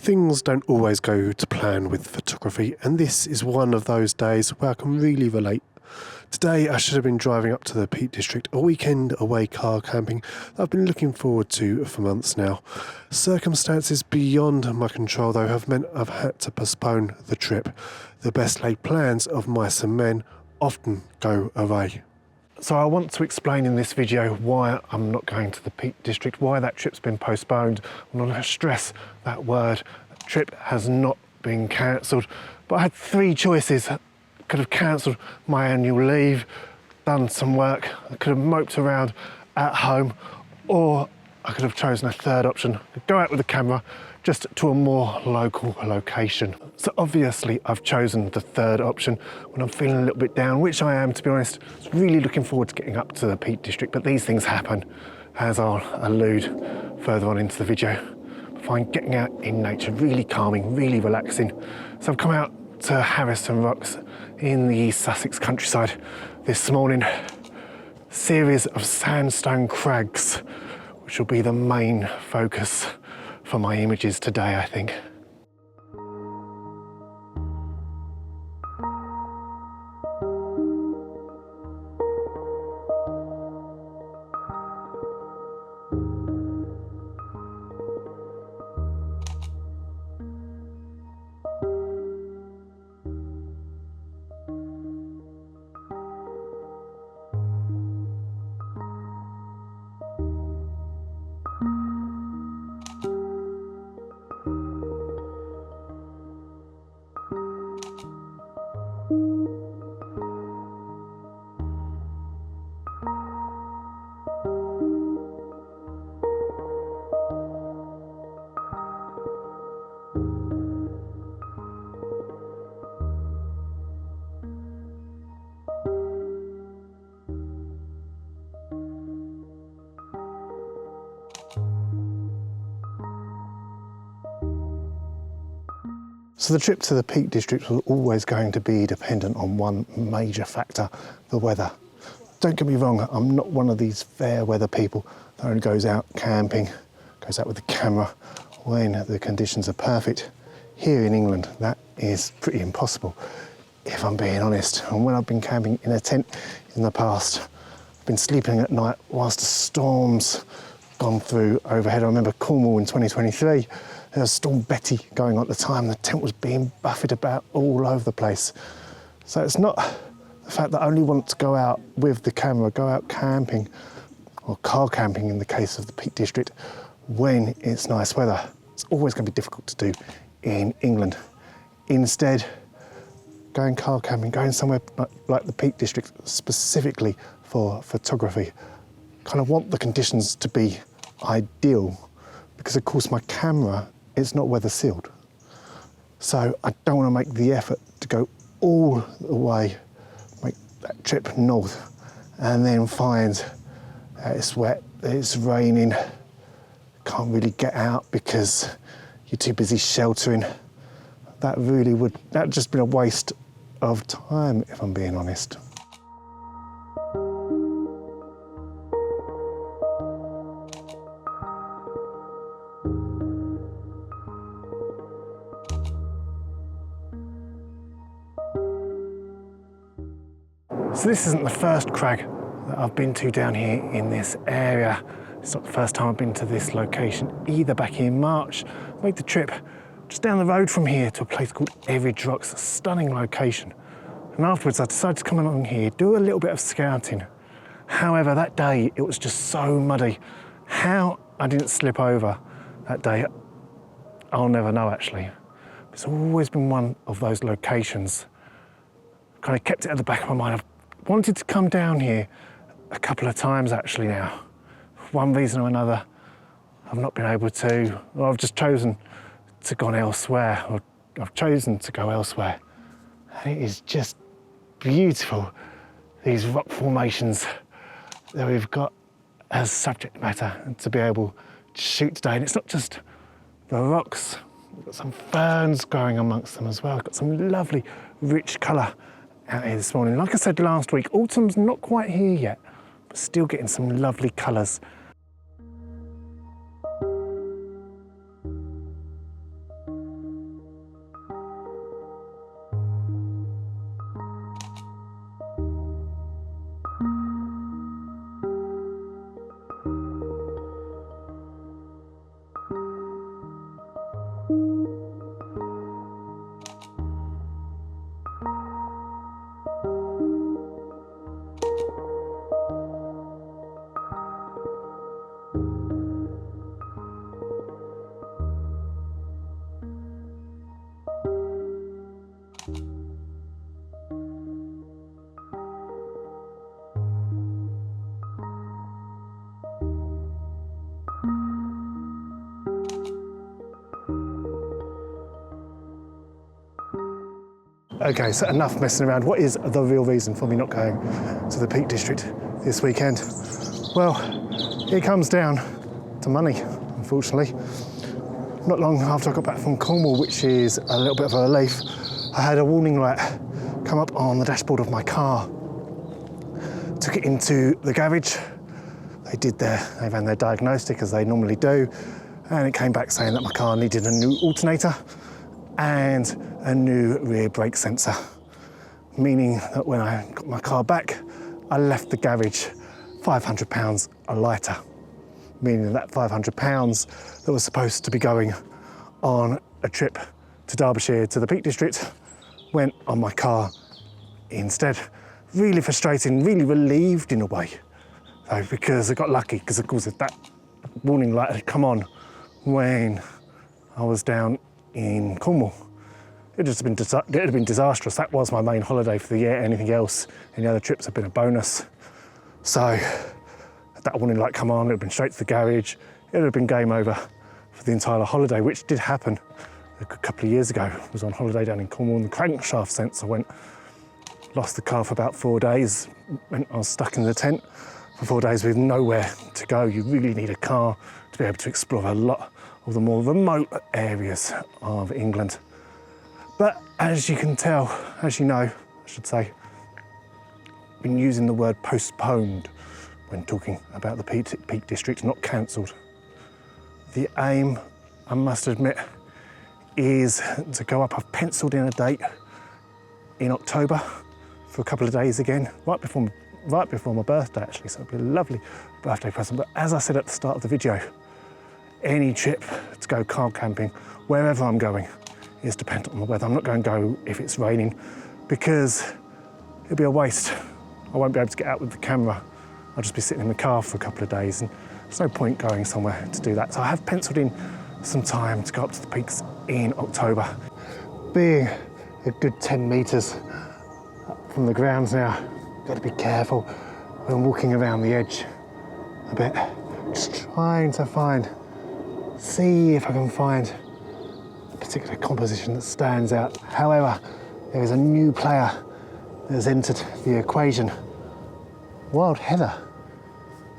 Things don't always go to plan with photography, and this is one of those days where I can really relate. Today I should have been driving up to the Peak District, a weekend away car camping that I've been looking forward to for months now. Circumstances beyond my control though have meant I've had to postpone the trip. The best laid plans of mice and men often go away. So I want to explain in this video why I'm not going to the Peak District, why that trip's been postponed. I'm not going to stress that word. That trip has not been cancelled, but I had three choices. I could have cancelled my annual leave, done some work, I could have moped around at home, or I could have chosen a third option, go out with the camera just to a more local location. So obviously I've chosen the third option when I'm feeling a little bit down, which I am, to be honest. I was really looking forward to getting up to the Peak District, but these things happen, as I'll allude further on into the video. I find getting out in nature really calming, really relaxing. So I've come out to Harrison Rocks in the East Sussex countryside this morning. Series of sandstone crags, which will be the main focus for my images today, I think. So the trip to the Peak District was always going to be dependent on one major factor, the weather. Don't get me wrong, I'm not one of these fair weather people that only goes out camping, goes out with the camera when the conditions are perfect. Here in England, that is pretty impossible, if I'm being honest. And when I've been camping in a tent in the past, I've been sleeping at night whilst the storm's gone through overhead. I remember Cornwall in 2023, there was Storm Betty going on at the time. The tent was being buffeted about all over the place. So it's not the fact that I only want to go out with the camera, go out camping, or car camping in the case of the Peak District, when it's nice weather. It's always going to be difficult to do in England. Instead, going car camping, going somewhere like the Peak District specifically for photography, kind of want the conditions to be ideal, because of course my camera is not weather sealed. So I don't want to make the effort to go all the way, make that trip north, and then find that it's wet, it's raining, can't really get out because you're too busy sheltering. That'd just been a waste of time, if I'm being honest. So this isn't the first crag that I've been to down here in this area. It's not the first time I've been to this location either. Back in March, I made the trip just down the road from here to a place called Everidge Rocks, a stunning location. And afterwards I decided to come along here, do a little bit of scouting. However, that day it was just so muddy. How I didn't slip over that day, I'll never know actually. It's always been one of those locations. Kind of kept it at the back of my mind. I've wanted to come down here a couple of times actually now. For one reason or another, I've not been able to, or I've just chosen to go elsewhere, or I've chosen to go elsewhere. And it is just beautiful, these rock formations that we've got as subject matter and to be able to shoot today. And it's not just the rocks, we've got some ferns growing amongst them as well. We've got some lovely, rich colour out here this morning. Like I said last week, autumn's not quite here yet, but still getting some lovely colours. Okay, so enough messing around. What is the real reason for me not going to the Peak District this weekend? Well, it comes down to money, unfortunately. Not long after I got back from Cornwall, which is a little bit of a relief, I had a warning light come up on the dashboard of my car. Took it into the garage. They ran their diagnostic as they normally do, and it came back saying that my car needed a new alternator and a new rear brake sensor, meaning that when I got my car back, I left the garage £500 lighter, meaning that £500 that was supposed to be going on a trip to Derbyshire to the Peak District went on my car instead. Really frustrating, really relieved in a way, though, because I got lucky, because of course if that warning light had come on when I was down in Cornwall, it'd have been disastrous. That was my main holiday for the year. Anything else, any other trips have been a bonus. So if that warning light come on, it would have been straight to the garage. It would have been game over for the entire holiday, which did happen a couple of years ago. I was on holiday down in Cornwall and the crankshaft sensor went. Lost the car for about 4 days. I was stuck in the tent for 4 days with nowhere to go. You really need a car to be able to explore a lot of the more remote areas of England. But as you can tell, as you know, I should say, I've been using the word postponed when talking about the Peak District, not cancelled. The aim, I must admit, is to go up. I've penciled in a date in October for a couple of days again, right before my birthday actually, so it'll be a lovely birthday present. But as I said at the start of the video, any trip to go car camping, wherever I'm going, is dependent on the weather. I'm not going to go if it's raining, because it'll be a waste. I won't be able to get out with the camera. I'll just be sitting in the car for a couple of days, and there's no point going somewhere to do that. So I have penciled in some time to go up to the peaks in October. Being a good 10 metres up from the grounds now, got to be careful when walking around the edge a bit. Just trying to see if I can find a particular composition that stands out. However, there is a new player that has entered the equation. Wild heather.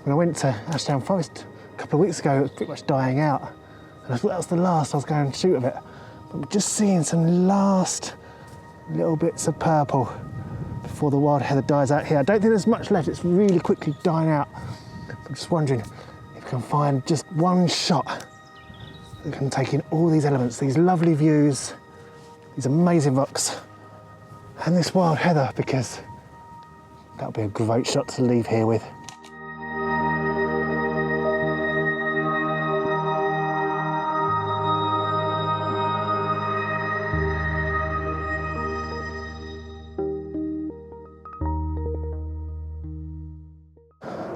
When I went to Ashdown Forest a couple of weeks ago, it was pretty much dying out. And I thought that was the last I was going to shoot of it. But we're just seeing some last little bits of purple before the wild heather dies out here. I don't think there's much left, it's really quickly dying out. I'm just wondering if I can find just one shot that can take in all these elements, these lovely views, these amazing rocks, and this wild heather, because that'll be a great shot to leave here with.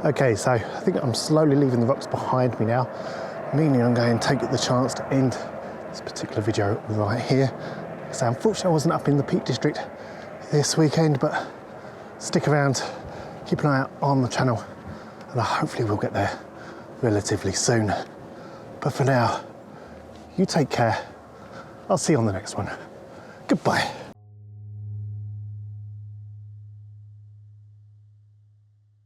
Okay, so I think I'm slowly leaving the rocks behind me now, meaning I'm going to take the chance to end this particular video right here. So unfortunately I wasn't up in the Peak District this weekend, but stick around, keep an eye out on the channel, and I hopefully will get there relatively soon. But for now, you take care. I'll see you on the next one. Goodbye.